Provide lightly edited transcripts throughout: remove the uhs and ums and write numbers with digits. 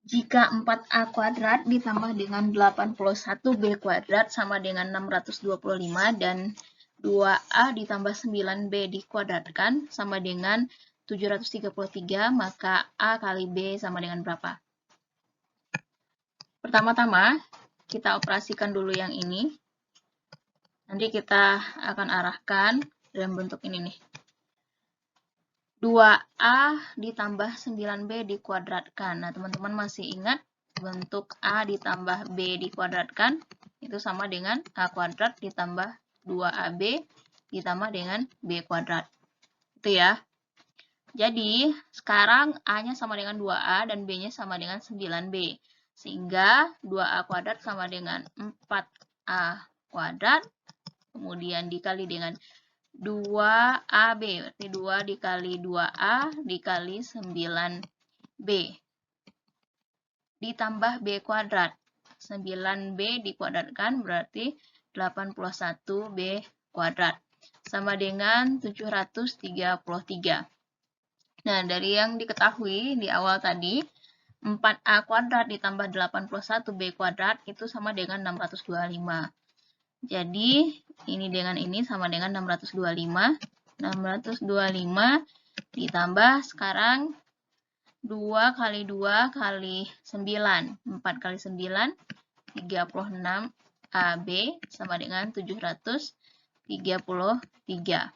Jika 4A kuadrat ditambah dengan 81B kuadrat sama dengan 625 dan 2A ditambah 9B dikuadratkan sama dengan 733, maka A kali B sama dengan berapa? Pertama-tama, kita operasikan dulu yang ini. Nanti kita akan arahkan dalam bentuk ini nih. 2A ditambah 9B dikuadratkan. Nah, teman-teman masih ingat bentuk A ditambah B dikuadratkan? Itu sama dengan A kuadrat ditambah 2AB ditambah dengan B kuadrat. Itu ya. Jadi, sekarang A-nya sama dengan 2A dan B-nya sama dengan 9B. Sehingga 2A kuadrat sama dengan 4A kuadrat. Kemudian dikali dengan 2AB, berarti 2 dikali 2A dikali 9B. Ditambah B kuadrat. 9B dikuadratkan berarti 81B kuadrat. Sama dengan 733. Nah, dari yang diketahui di awal tadi, 4A kuadrat ditambah 81B kuadrat itu sama dengan 625. Jadi, ini dengan ini sama dengan 625. 625 ditambah sekarang 2 kali 2 kali 9. 4 kali 9, 36 AB sama dengan 733.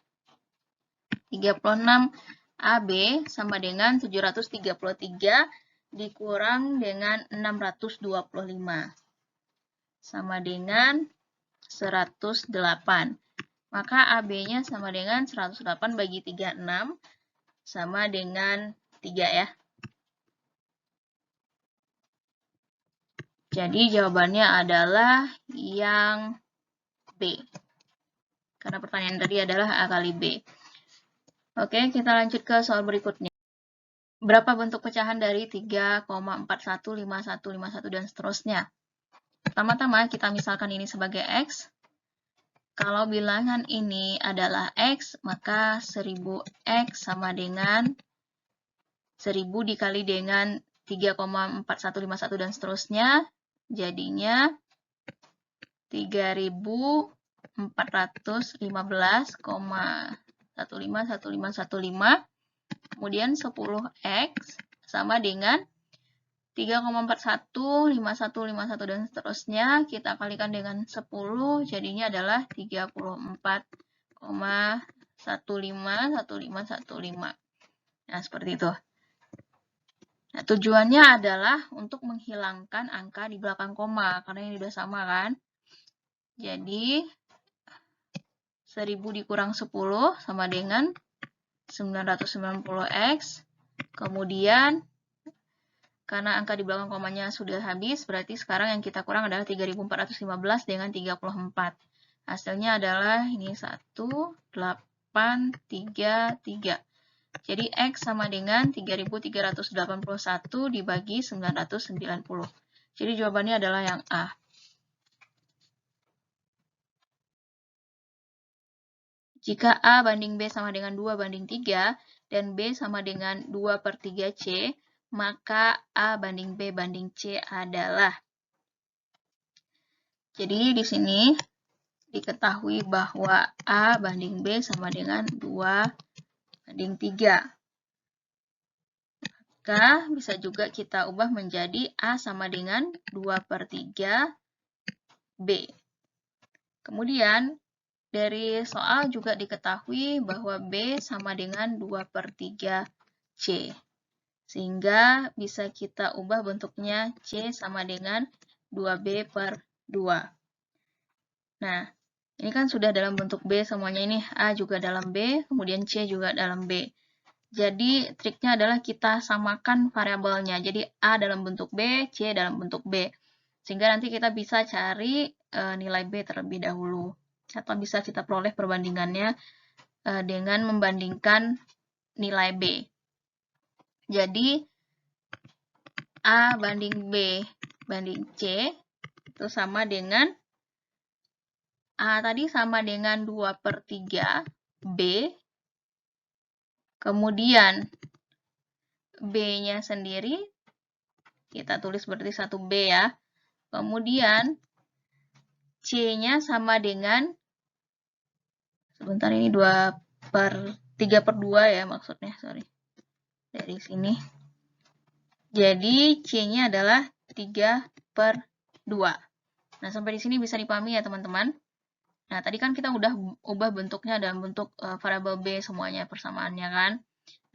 36 AB sama dengan 733 dikurang dengan 625. Sama dengan 108. Maka AB-nya sama dengan 108 bagi 36 sama dengan 3 ya. Jadi jawabannya adalah yang B. Karena pertanyaan tadi adalah A kali B. Oke, kita lanjut ke soal berikutnya. Berapa bentuk pecahan dari 3,41, 51, 51 dan seterusnya? Pertama-tama kita misalkan ini sebagai X. Kalau bilangan ini adalah X, maka 1000X sama dengan 1000 dikali dengan 3,4151 dan seterusnya, jadinya 3415,151515, kemudian 10X sama dengan 3,415151 dan seterusnya, kita kalikan dengan 10, jadinya adalah 34,151515. Nah, seperti itu. Nah, tujuannya adalah untuk menghilangkan angka di belakang koma, karena ini udah sama kan. Jadi, 1000 dikurang 10 sama dengan 990X. Kemudian, karena angka di belakang komanya sudah habis, berarti sekarang yang kita kurang adalah 3415 dengan 34. Hasilnya adalah ini 1833. Jadi X sama dengan 3381 dibagi 990. Jadi jawabannya adalah yang A. Jika A banding B sama dengan 2 banding 3 dan B sama dengan 2/3C, maka A banding B banding C adalah. Jadi di sini diketahui bahwa A banding B sama dengan 2 banding 3. Maka bisa juga kita ubah menjadi A sama dengan 2/3 B. Kemudian dari soal juga diketahui bahwa B sama dengan 2/3 C. Sehingga bisa kita ubah bentuknya C sama dengan 2B/2. Nah, ini kan sudah dalam bentuk B semuanya ini. A juga dalam B, kemudian C juga dalam B. Jadi, triknya adalah kita samakan variabelnya. Jadi, A dalam bentuk B, C dalam bentuk B. Sehingga nanti kita bisa cari nilai B terlebih dahulu. Atau bisa kita peroleh perbandingannya dengan membandingkan nilai B. Jadi, A banding B banding C itu sama dengan A tadi sama dengan 2/3 B. Kemudian B-nya sendiri Kita tulis berarti 1B ya. Kemudian C-nya sama dengan, sebentar ini 3/2 ya maksudnya, sorry. Dari sini. Jadi C-nya adalah 3/2. Nah, sampai di sini bisa dipahami ya teman-teman. Nah, tadi kan kita udah ubah bentuknya dalam bentuk variabel B semuanya persamaannya kan.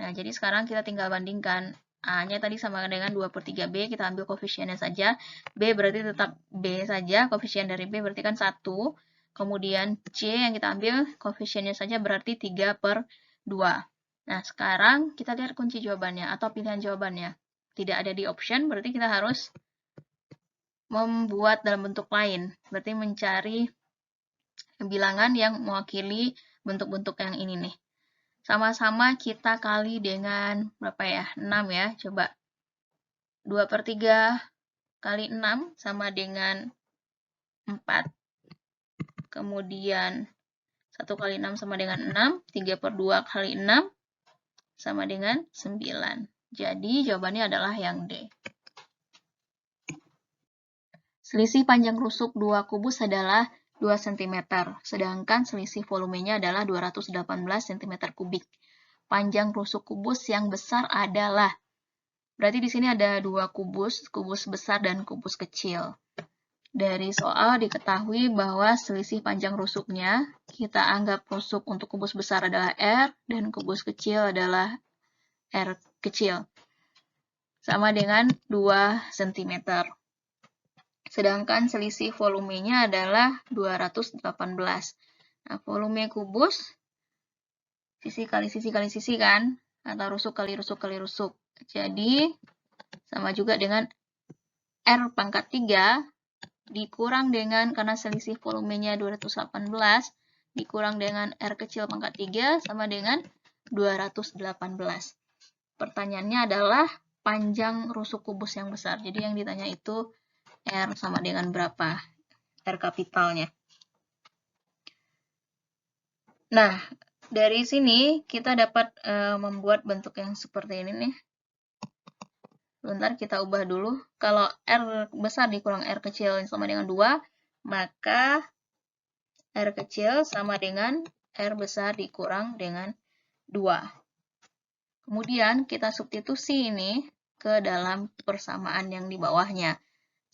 Nah, jadi sekarang kita tinggal bandingkan. A-nya tadi sama dengan 2/3B, kita ambil koefisiennya saja. B berarti tetap B saja, koefisien dari B berarti kan 1. Kemudian C yang kita ambil, koefisiennya saja berarti 3/2. Nah, sekarang kita lihat kunci jawabannya atau pilihan jawabannya. Tidak ada di option, berarti kita harus membuat dalam bentuk lain. Berarti mencari bilangan yang mewakili bentuk-bentuk yang ini nih. Sama-sama kita kali dengan berapa ya? 6 ya, coba. 2/3 kali 6 sama dengan 4. Kemudian 1 kali 6 sama dengan 6. 3/2 kali 6 sama dengan 9. Jadi jawabannya adalah yang D. Selisih panjang rusuk 2 kubus adalah 2 cm, sedangkan selisih volumenya adalah 218 cm kubik. Panjang rusuk kubus yang besar adalah, berarti di sini ada 2 kubus, kubus besar dan kubus kecil. Dari soal diketahui bahwa selisih panjang rusuknya, kita anggap rusuk untuk kubus besar adalah R dan kubus kecil adalah R kecil. Sama dengan 2 cm. Sedangkan selisih volumenya adalah 218. Nah, volume kubus, sisi kali sisi kali sisi kan? Atau rusuk kali rusuk kali rusuk. Jadi, sama juga dengan R pangkat 3 dikurang dengan, karena selisih volumenya 218, dikurang dengan R kecil pangkat 3 sama dengan 218. Pertanyaannya adalah panjang rusuk kubus yang besar. Jadi yang ditanya itu R sama dengan berapa? R kapitalnya. Nah, dari sini kita dapat membuat bentuk yang seperti ini nih. Sebentar kita ubah dulu. Kalau R besar dikurang R kecil sama dengan 2, maka R kecil sama dengan R besar dikurang dengan 2. Kemudian kita substitusi ini ke dalam persamaan yang di bawahnya.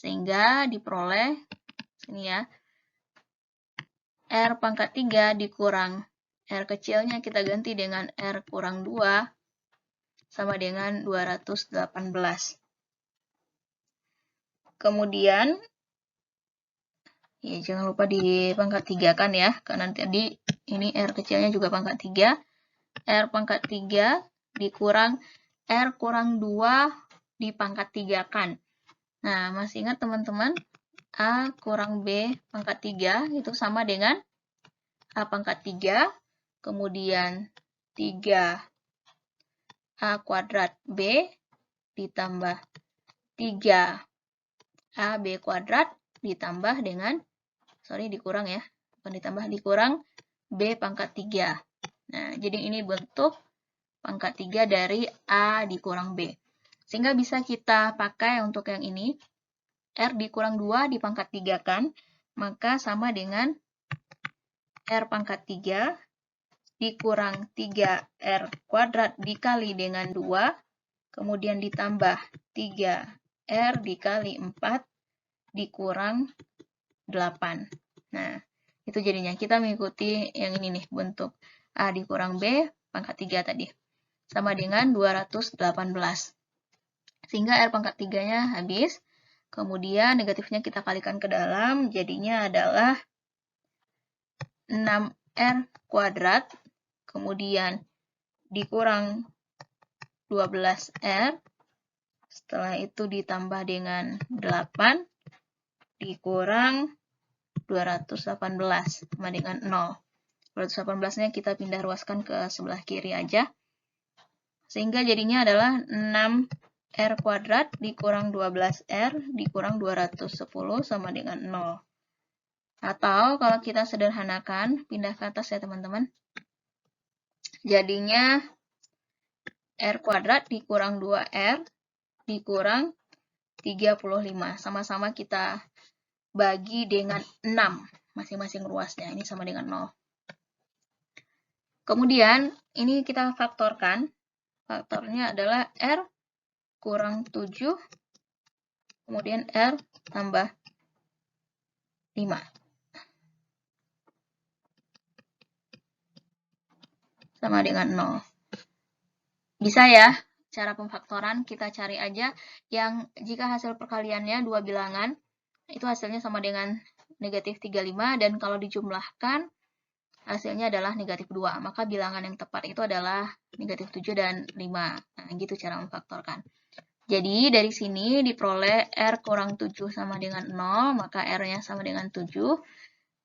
Sehingga diperoleh, sini ya, R pangkat 3 dikurang R kecilnya kita ganti dengan R kurang 2 sama dengan 218. Kemudian, ya jangan lupa di pangkat 3 kan ya, karena tadi ini R kecilnya juga pangkat 3. R pangkat 3 dikurang R kurang 2 di pangkat 3 kan. Nah, masih ingat teman-teman? A kurang B pangkat 3 itu sama dengan A pangkat 3, kemudian 3 A kuadrat B ditambah 3 AB kuadrat ditambah dengan, dikurang ya, bukan ditambah, dikurang B pangkat 3. Nah, jadi ini bentuk pangkat 3 dari A dikurang B. Sehingga bisa kita pakai untuk yang ini, R dikurang 2 di pangkat 3 kan, maka sama dengan R pangkat 3 dikurang 3R kuadrat dikali dengan 2, kemudian ditambah 3R dikali 4 dikurang 8. Nah, itu jadinya kita mengikuti yang ini nih, bentuk A dikurang B pangkat 3 tadi. Sama dengan 218. Sehingga R pangkat 3-nya habis. Kemudian negatifnya kita kalikan ke dalam, jadinya adalah 6R kuadrat, kemudian dikurang 12R, setelah itu ditambah dengan 8, dikurang 218, sama dengan 0. 218-nya kita pindah ruaskan ke sebelah kiri aja. Sehingga jadinya adalah 6R kuadrat dikurang 12R dikurang 210 sama dengan 0. Atau kalau kita sederhanakan, pindah ke atas ya teman-teman. Jadinya R kuadrat dikurang 2R dikurang 35. Sama-sama kita bagi dengan 6 masing-masing ruasnya. Ini sama dengan 0. Kemudian ini kita faktorkan. Faktornya adalah R kurang 7, kemudian R tambah 5. Sama dengan 0. Bisa ya, cara pemfaktoran kita cari aja yang jika hasil perkaliannya dua bilangan, itu hasilnya sama dengan negatif 35, dan kalau dijumlahkan, hasilnya adalah negatif 2. Maka bilangan yang tepat itu adalah negatif 7 dan 5. Nah, gitu cara memfaktorkan. Jadi, dari sini diperoleh R kurang 7 sama dengan 0, maka R-nya sama dengan 7.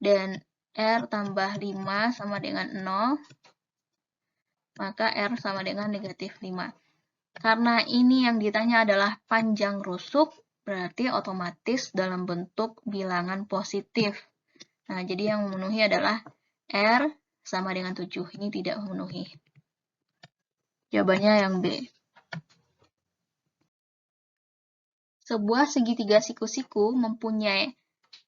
Dan R tambah 5 sama dengan 0, maka R sama dengan negatif 5. Karena ini yang ditanya adalah panjang rusuk, berarti otomatis dalam bentuk bilangan positif. Nah, jadi yang memenuhi adalah R sama dengan 7. Ini tidak memenuhi. Jawabannya yang B. Sebuah segitiga siku-siku mempunyai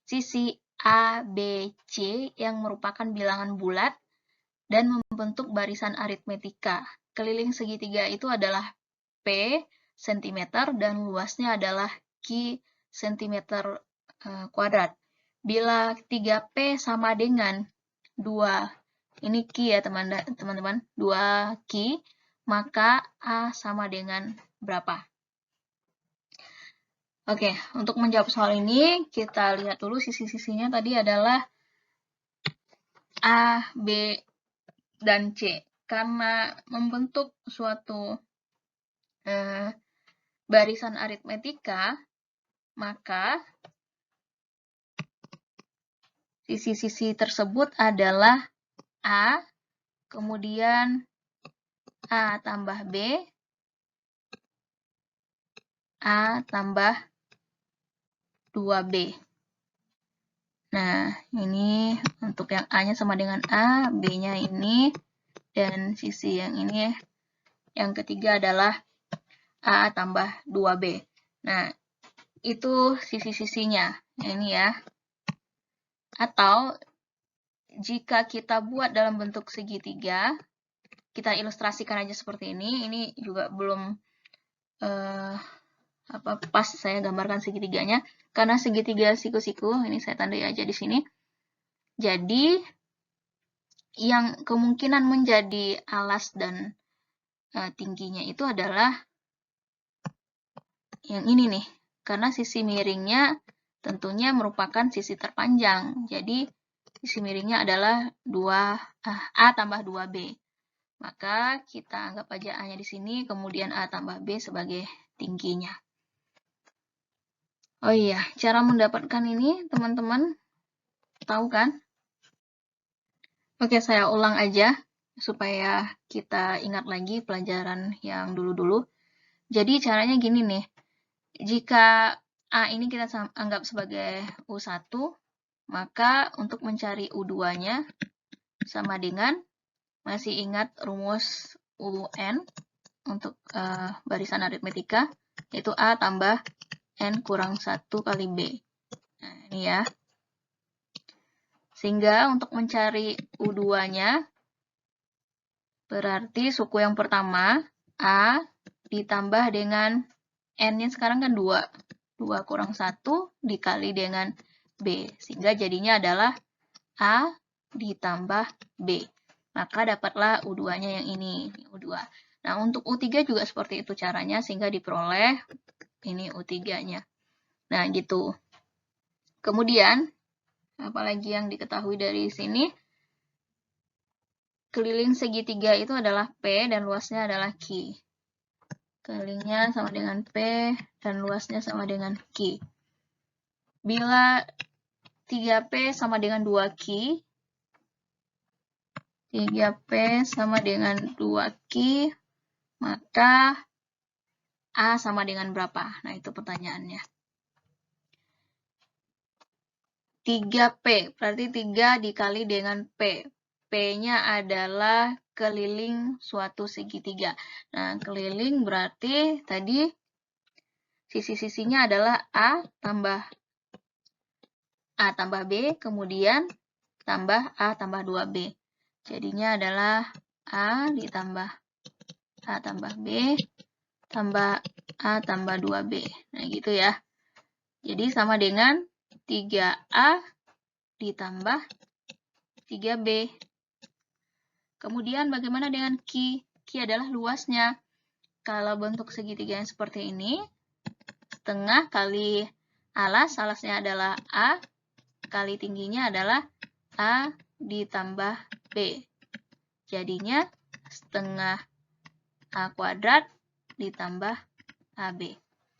sisi A, B, C yang merupakan bilangan bulat dan membentuk barisan aritmetika. Keliling segitiga itu adalah P cm dan luasnya adalah Q cm kuadrat. Bila 3P sama dengan 2, ini Q ya teman-teman, 2Q, maka A sama dengan berapa? Oke, untuk menjawab soal ini, kita lihat dulu sisi-sisinya tadi adalah A, B, dan C. Karena membentuk suatu barisan aritmetika, maka sisi-sisi tersebut adalah A, kemudian A tambah B, A tambah 2B. Nah, ini untuk yang A-nya sama dengan A, B-nya ini, dan sisi yang ini, yang ketiga adalah A tambah 2B. Nah, itu sisi-sisinya, ini ya. Atau, jika kita buat dalam bentuk segitiga, kita ilustrasikan aja seperti ini juga belum pas saya gambarkan segitiganya, karena segitiga siku-siku, ini saya tandai aja di sini. Jadi, yang kemungkinan menjadi alas dan tingginya itu adalah yang ini nih, karena sisi miringnya tentunya merupakan sisi terpanjang. Jadi, sisi miringnya adalah A tambah 2B. Maka kita anggap aja A-nya di sini, kemudian A tambah B sebagai tingginya. Oh iya, cara mendapatkan ini teman-teman tahu kan? Oke, saya ulang aja supaya kita ingat lagi pelajaran yang dulu-dulu. Jadi caranya gini nih, jika A ini kita anggap sebagai U1, maka untuk mencari U2-nya sama dengan, masih ingat rumus UN untuk barisan aritmetika, yaitu A tambah N kurang 1 kali B. Nah, ini ya. Sehingga untuk mencari U2-nya, berarti suku yang pertama, A, ditambah dengan N-nya sekarang kan 2. 2 kurang 1 dikali dengan B. Sehingga jadinya adalah A ditambah B. Maka dapatlah U2-nya yang ini, U2. Nah, untuk U3 juga seperti itu caranya, sehingga diperoleh ini U3-nya. Nah, gitu. Kemudian, apalagi yang diketahui dari sini, keliling segitiga itu adalah P dan luasnya adalah Q. Kelilingnya sama dengan P dan luasnya sama dengan Q. Bila 3P sama dengan 2Q, 3P sama dengan 2Q, maka A sama dengan berapa? Nah, itu pertanyaannya. 3P, berarti 3 dikali dengan P. P-nya adalah keliling suatu segitiga. Nah, keliling berarti tadi Sisi-sisinya adalah A tambah B, kemudian tambah A tambah 2B. Jadinya adalah A ditambah A tambah B tambah A tambah 2B. Nah, gitu ya. Jadi sama dengan 3A ditambah 3B. Kemudian bagaimana dengan Q? Q adalah luasnya. Kalau bentuk segitiga yang seperti ini, setengah kali alasnya adalah A, kali tingginya adalah A ditambah B. Jadinya setengah A kuadrat ditambah AB.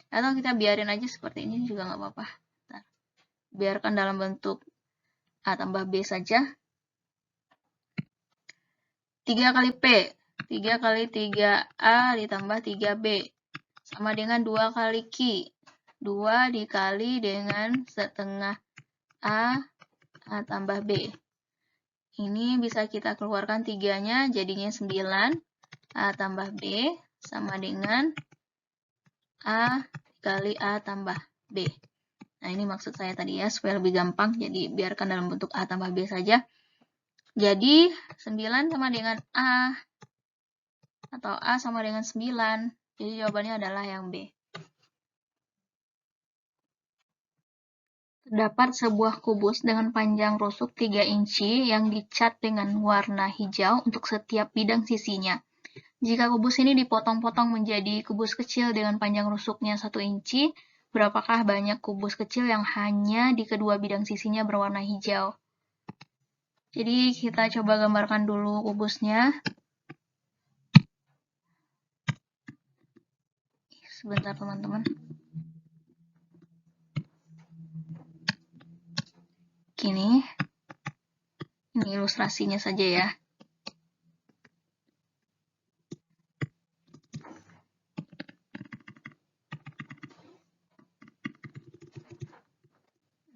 Atau kita biarin aja seperti ini juga nggak apa-apa. Biarkan dalam bentuk A tambah B saja. 3 kali P. 3 kali 3A ditambah 3B. Sama dengan 2 kali Q. 2 dikali dengan setengah A tambah B. Ini bisa kita keluarkan 3-nya, jadinya 9. A tambah B sama dengan A kali A tambah B. Nah, ini maksud saya tadi ya, supaya lebih gampang. Jadi, biarkan dalam bentuk A tambah B saja. Jadi, 9 sama dengan A, atau A sama dengan 9. Jadi, jawabannya adalah yang B. Terdapat sebuah kubus dengan panjang rusuk 3 inci yang dicat dengan warna hijau untuk setiap bidang sisinya. Jika kubus ini dipotong-potong menjadi kubus kecil dengan panjang rusuknya 1 inci, berapakah banyak kubus kecil yang hanya di kedua bidang sisinya berwarna hijau? Jadi kita coba gambarkan dulu kubusnya. Sebentar teman-teman. Gini. Ini ilustrasinya saja ya.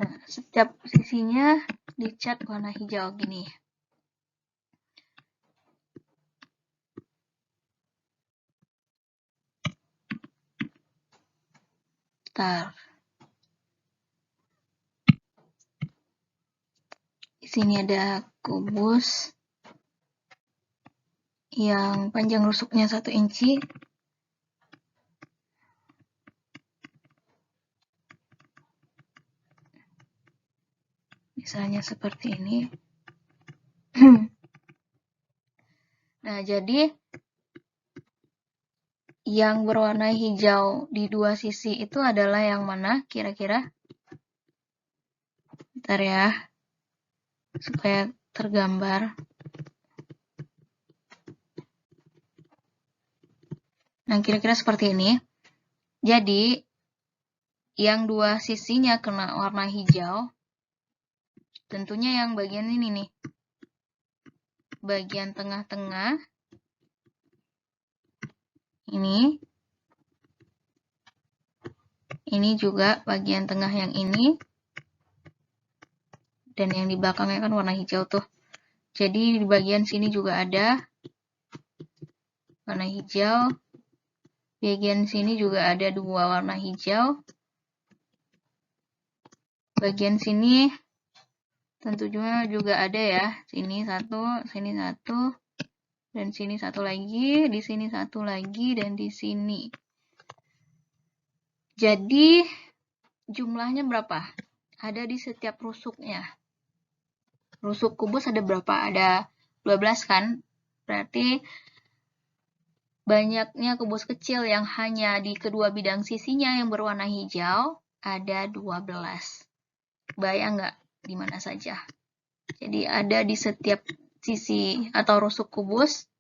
Nah, setiap sisinya dicat warna hijau gini. Bentar. Di sini ada kubus yang panjang rusuknya 1 inci. Misalnya seperti ini. Nah, jadi yang berwarna hijau di dua sisi itu adalah yang mana kira-kira? Bentar ya, supaya tergambar. Nah, kira-kira seperti ini. Jadi, yang dua sisinya kena warna hijau, tentunya yang bagian ini nih. Bagian tengah-tengah. Ini juga bagian tengah yang ini. Dan yang di belakangnya kan warna hijau tuh. Jadi, di bagian sini juga ada warna hijau. Bagian sini juga ada 2 warna hijau. Bagian sini tentunya juga ada ya. Sini 1, sini 1, dan sini 1 lagi, di sini 1 lagi, dan di sini. Jadi, jumlahnya berapa? Ada di setiap rusuknya. Rusuk kubus ada berapa? Ada 12 kan? Berarti banyaknya kubus kecil yang hanya di kedua bidang sisinya yang berwarna hijau ada 12. Bayang nggak di mana saja? Jadi ada di setiap sisi atau rusuk kubus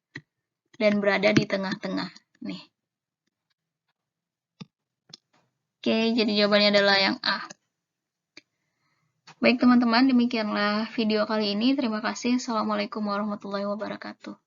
dan berada di tengah-tengah. Nih. Oke, jadi jawabannya adalah yang A. Baik teman-teman, demikianlah video kali ini. Terima kasih. Assalamualaikum warahmatullahi wabarakatuh.